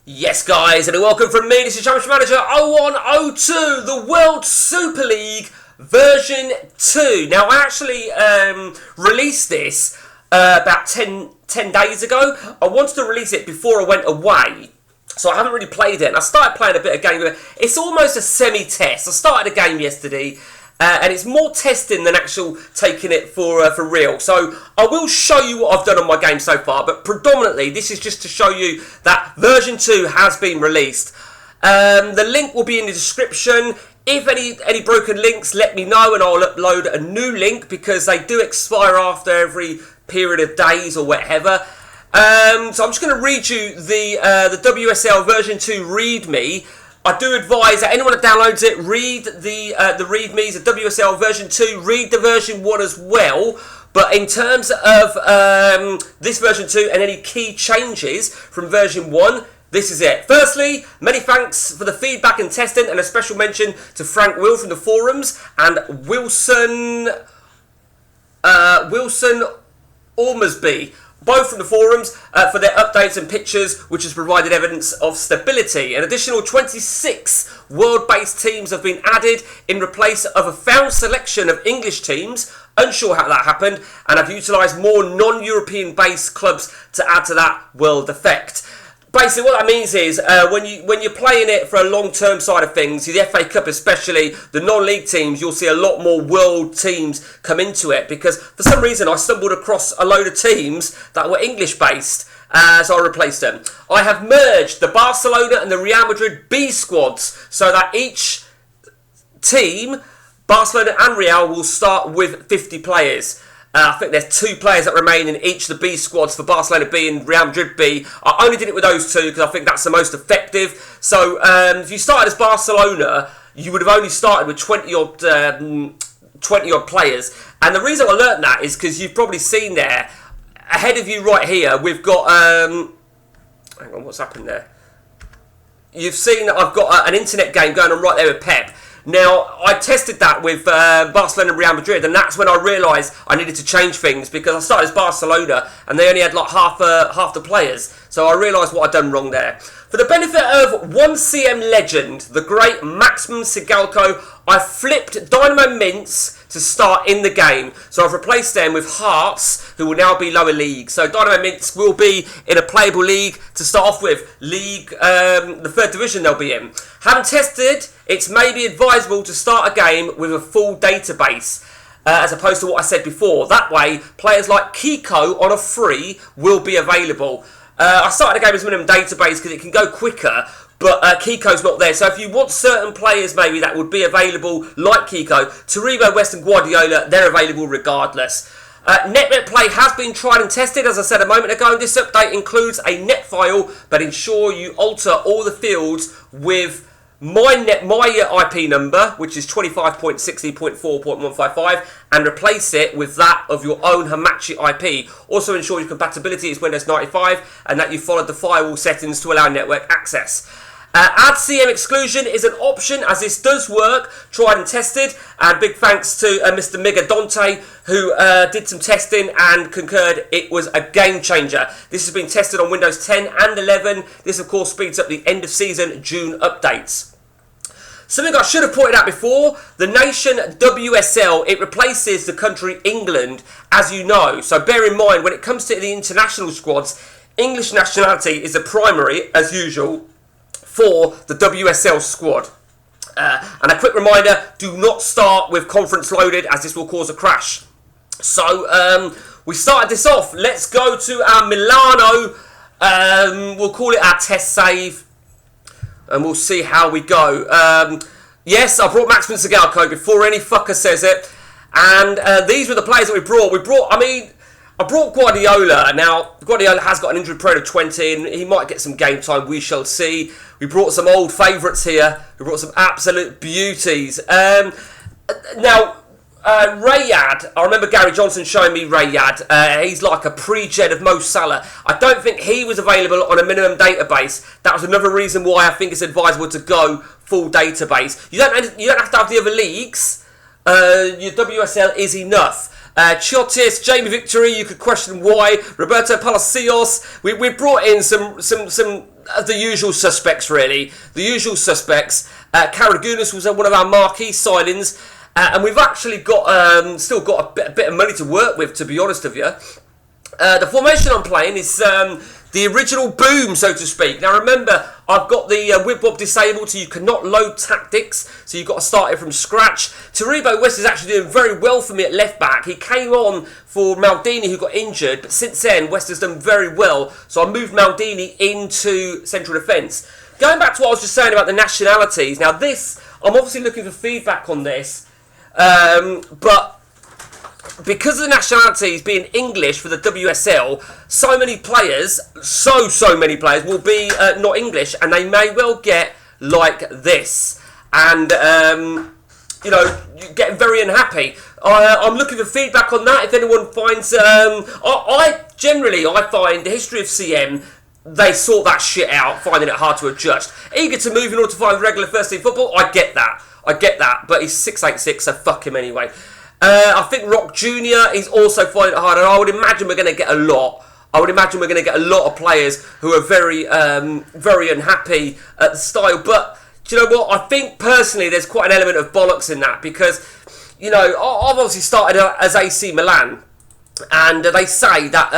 Yes, guys, and welcome from me. This is Championship Manager 0102, the World Super League version 2. Now, I actually released this about 10 days ago. I wanted to release it before I went away, so I haven't really played it. And I started playing a bit of game. It's almost a semi-test. I started a game yesterday. And it's more testing than actual taking it for real. So I will show you what I've done on my game so far, but predominantly this is just to show you that version 2 has been released. The link will be in the description. If any broken links, let me know and I'll upload a new link because they do expire after every period of days or whatever. So I'm just going to read you the W.S.L version 2 README. I do advise that anyone that downloads it, read the READMEs of W.S.L version 2, read the version 1 as well. But in terms of this version 2 and any key changes from version 1, this is it. Firstly, many thanks for the feedback and testing, and a special mention to Frank Will from the forums and Wilson Ormersby, both from the forums, for their updates and pictures, which has provided evidence of stability. An additional 26 world-based teams have been added in replace of a found selection of English teams, unsure how that happened, and have utilised more non-European based clubs to add to that world effect. Basically, what that means is when you're playing it for a long-term side of things, the FA Cup especially, the non-league teams, you'll see a lot more world teams come into it because for some reason I stumbled across a load of teams that were English-based, so I replaced them. I have merged the Barcelona and the Real Madrid B squads so that each team, Barcelona and Real, will start with 50 players. I think there's 2 players that remain in each of the B squads for Barcelona B and Real Madrid B. I only did it with those 2 because I think that's the most effective. So if you started as Barcelona, you would have only started with 20 odd players. And the reason I learnt that is because you've probably seen there, ahead of you right here, we've got... hang on, what's happened there? You've seen that I've got an internet game going on right there with Pep. Now, I tested that with Barcelona and Real Madrid, and that's when I realised I needed to change things because I started as Barcelona and they only had like half the players. So I realised what I'd done wrong there. For the benefit of 1CM legend, the great Maximum Sigalko, I flipped Dynamo Mints to start in the game. So I've replaced them with Hearts, who will now be lower league. So Dynamo Mints will be in a playable league to start off with. League, the 3rd division they'll be in. Having tested, it's maybe advisable to start a game with a full database, as opposed to what I said before. That way, players like Kiko on a free will be available. I started the game as minimum database because it can go quicker, but Kiko's not there. So if you want certain players maybe that would be available, like Kiko, Toribio, West and Guardiola, they're available regardless. Net play has been tried and tested, as I said a moment ago. This update includes a net file, but ensure you alter all the fields with my IP number, which is 25.60.4.155, and replace it with that of your own hamachi IP. Also ensure your compatibility is Windows 95 and that you followed the firewall settings to allow network access. Add CM exclusion is an option, as this does work, tried and tested, and big thanks to Mr. Miga Dante, who did some testing and concurred it was a game changer. This has been tested on Windows 10 and 11. This of course speeds up the end of season June updates. Something I should have pointed out before, the nation W.S.L, it replaces the country England, as you know. So bear in mind, when it comes to the international squads, English nationality is the primary, as usual, for the W.S.L squad. And a quick reminder, do not start with conference loaded, as this will cause a crash. So we started this off. Let's go to our Milano. We'll call it our test save. And we'll see how we go. Yes, I brought Maximum Sigalko before any fucker says it. And these were the players that we brought. I brought Guardiola. Now, Guardiola has got an injury period of 20, and he might get some game time. We shall see. We brought some old favourites here. We brought some absolute beauties. Now, Rayad, I remember Gary Johnson showing me Rayad. He's like a pre-gen of Mo Salah. I don't think he was available on a minimum database. That was another reason why I think it's advisable to go full database. You don't have to have the other leagues. Your W.S.L is enough. Chiotis, Jamie Victory, you could question why. Roberto Palacios. We brought in some the usual suspects, really. The usual suspects. Karagunis was one of our marquee signings. And we've actually got still got a bit of money to work with, to be honest with you. The formation I'm playing is the original boom, so to speak. Now remember, I've got the whip bob disabled, so you cannot load tactics, so you've got to start it from scratch. Taribo West is actually doing very well for me at left back. He came on for Maldini, who got injured, but since then West has done very well, so I moved Maldini into central defence. Going back to what I was just saying about the nationalities, now this, I'm obviously looking for feedback on this, but because of the nationalities being English for the W.S.L, so many players will be not English, and they may well get like this, and getting very unhappy. I'm looking for feedback on that. If anyone finds, I find the history of CM, they sort that shit out, finding it hard to adjust. Eager to move in order to find regular first team football. I get that, but he's 6'8", so fuck him anyway. I think Rock Jr. is also finding it hard, and I would imagine we're going to get a lot. Of players who are very, very unhappy at the style. But do you know what? I think personally there's quite an element of bollocks in that, because I've obviously started as AC Milan, and they say that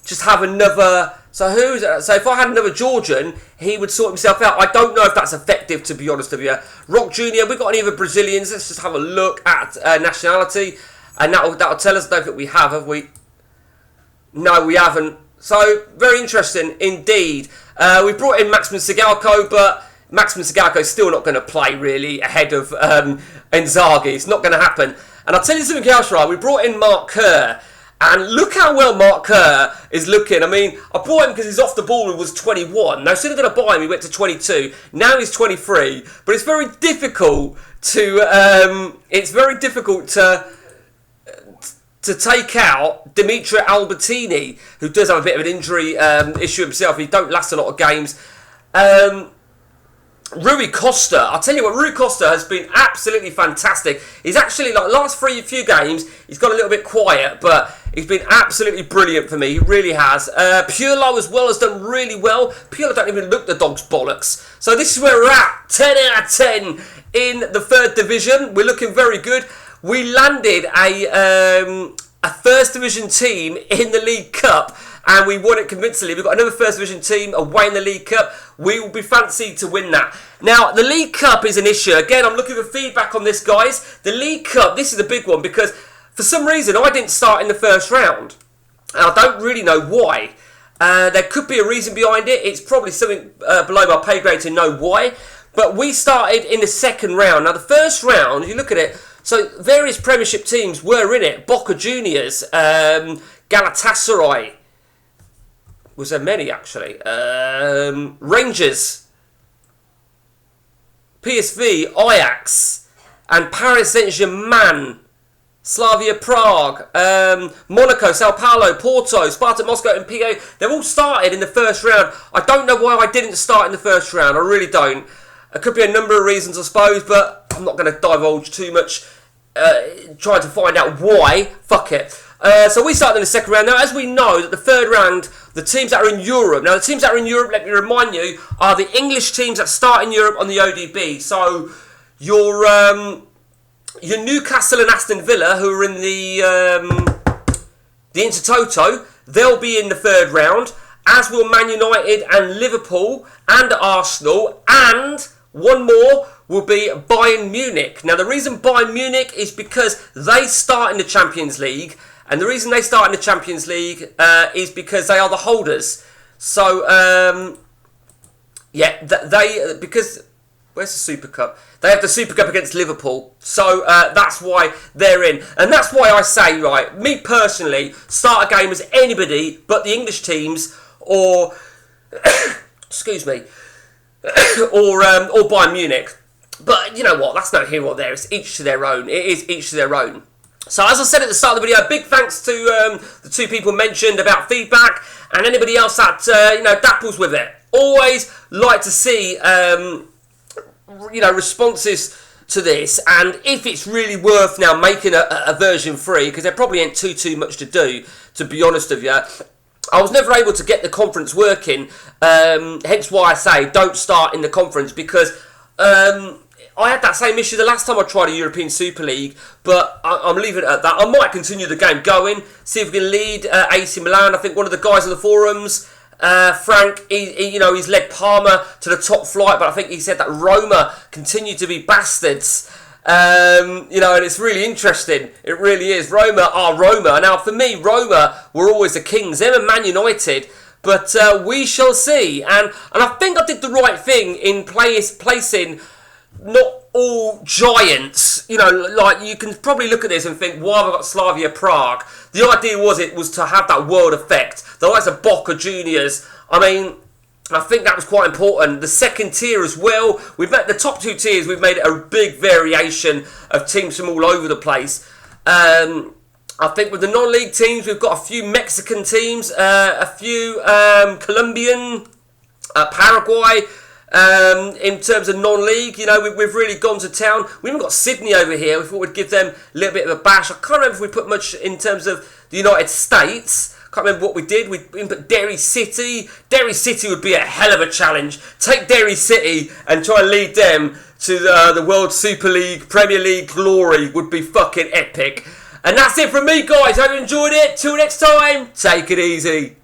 just have another. So if I had another Georgian, he would sort himself out. I don't know if that's effective, to be honest with you. Rock Jr., we've got any other Brazilians? Let's just have a look at nationality. And that'll tell us. I don't think we have we? No, we haven't. So, very interesting indeed. We brought in Maximin Sigalko, but Maximin Sigalko is still not going to play, really, ahead of Inzaghi. It's not going to happen. And I'll tell you something else, right? We brought in Mark Kerr. And look how well Mark Kerr is looking. I mean, I bought him because he's off the ball and was 21. Now, as soon as I buy him, he went to 22. Now he's 23. But it's very difficult to take out Dimitri Albertini, who does have a bit of an injury issue himself. He don't last a lot of games. Rui Costa, I'll tell you what, Rui Costa has been absolutely fantastic. He's actually, like, last few games, he's got a little bit quiet, but he's been absolutely brilliant for me. He really has. Pirlo as well has done really well. Pirlo don't even look the dog's bollocks. So this is where we're at. 10 out of 10 in the third division. We're looking very good. We landed a first division team in the League Cup, and we won it convincingly. We've got another first division team away in the League Cup. We will be fancied to win that. Now, the League Cup is an issue. Again, I'm looking for feedback on this, guys. The League Cup, this is a big one, because for some reason I didn't start in the first round. And I don't really know why. There could be a reason behind it. It's probably something below my pay grade to know why. But we started in the second round. Now, the first round, if you look at it, so various Premiership teams were in it. Boca Juniors, Galatasaray. Was there many, actually? Rangers, PSV, Ajax, and Paris Saint-Germain, Slavia Prague, Monaco, Sao Paulo, Porto, Spartak Moscow, and PA. They've all started in the first round. I don't know why I didn't start in the first round. I really don't. There could be a number of reasons, I suppose, but I'm not going to divulge too much trying to find out why. Fuck it. So we started in the second round. Now, as we know, that the third round, the teams that are in Europe. Now, the teams that are in Europe, let me remind you, are the English teams that start in Europe on the ODB. So your Newcastle and Aston Villa, who are in the Intertoto, they'll be in the third round, as will Man United and Liverpool and Arsenal, and one more will be Bayern Munich. Now, the reason Bayern Munich is because they start in the Champions League, and the reason they start in the Champions League is because they are the holders. So, because where's the Super Cup? They have the Super Cup against Liverpool, so that's why they're in. And that's why I say, right, me personally, start a game as anybody but the English teams, or excuse me, or Bayern Munich. But you know what? That's not here or there. It's each to their own. It is each to their own. So as I said at the start of the video, big thanks to the two people mentioned about feedback, and anybody else that dapples with it. Always like to see responses to this, and if it's really worth now making a version 3, because there probably ain't too much to do, to be honest with you. I was never able to get the conference working, hence why I say don't start in the conference, because I had that same issue the last time I tried a European Super League, but I'm leaving it at that. I might continue the game going, see if we can lead AC Milan. I think one of the guys on the forums, Frank, he's led Parma to the top flight, but I think he said that Roma continue to be bastards. And it's really interesting. It really is. Roma are Roma. Now, for me, Roma were always the kings. Them and Man United. But we shall see. And I think I did the right thing in placing not all giants. Like you can probably look at this and think, why have I got Slavia Prague? The idea was to have that world effect. The likes of Boca Juniors. I think that was quite important. The second tier as well. We've met the top two tiers. We've made a big variation of teams from all over the place. I think with the non-league teams, we've got a few Mexican teams, a few Colombian, Paraguay. In terms of non-league, we've really gone to town. We haven't got Sydney over here. We thought we'd give them a little bit of a bash. I can't remember if we put much in terms of the United States. Can't remember what we did. We put Derry City. Derry City would be a hell of a challenge. Take Derry City and try and lead them to the World Super League, Premier League glory would be fucking epic. And that's it from me, guys. Hope you enjoyed it. Till next time, take it easy.